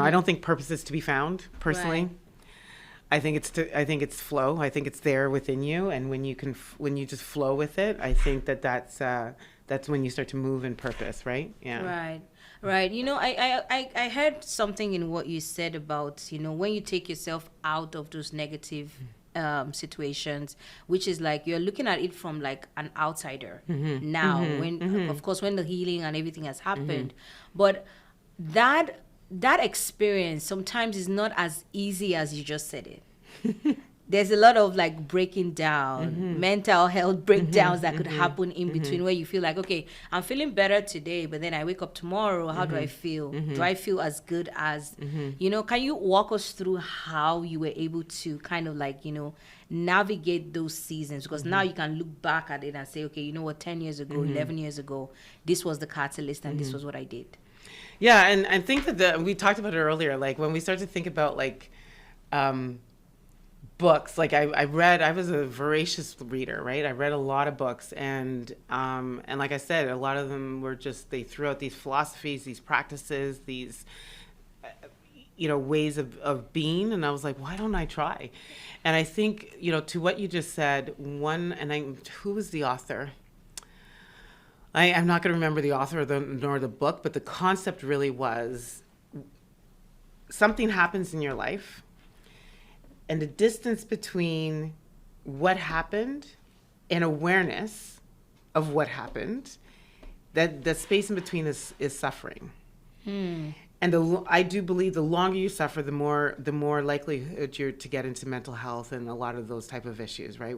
I don't think purpose is to be found personally. Right. I think it's flow. I think it's there within you, and when you just flow with it, I think that's when you start to move in purpose, right? Yeah. Right. Right. I heard something in what you said about, when you take yourself out of those negative situations, which is like you're looking at it from like an outsider now, when of course when the healing and everything has happened, but that experience sometimes is not as easy as you just said it. There's a lot of like breaking down, mental health breakdowns that could happen in between, where you feel like, okay, I'm feeling better today, but then I wake up tomorrow. How do I feel? Do I feel as good as, can you walk us through how you were able to kind of like, navigate those seasons? Because now you can look back at it and say, okay, 10 years ago, 11 years ago, this was the catalyst and this was what I did. Yeah. And I think that we talked about it earlier, like when we start to think about like, books, like I was a voracious reader, right? I read a lot of books, and like I said, a lot of them were just, they threw out these philosophies, these practices, these ways of being, and I was like, why don't I try? And I think, to what you just said, who was the author? I'm not going to remember the author nor the book, but the concept really was something happens in your life, and the distance between what happened and awareness of what happened, that the space in between is suffering. And I do believe the longer you suffer, the more likelihood you're to get into mental health and a lot of those type of issues, right?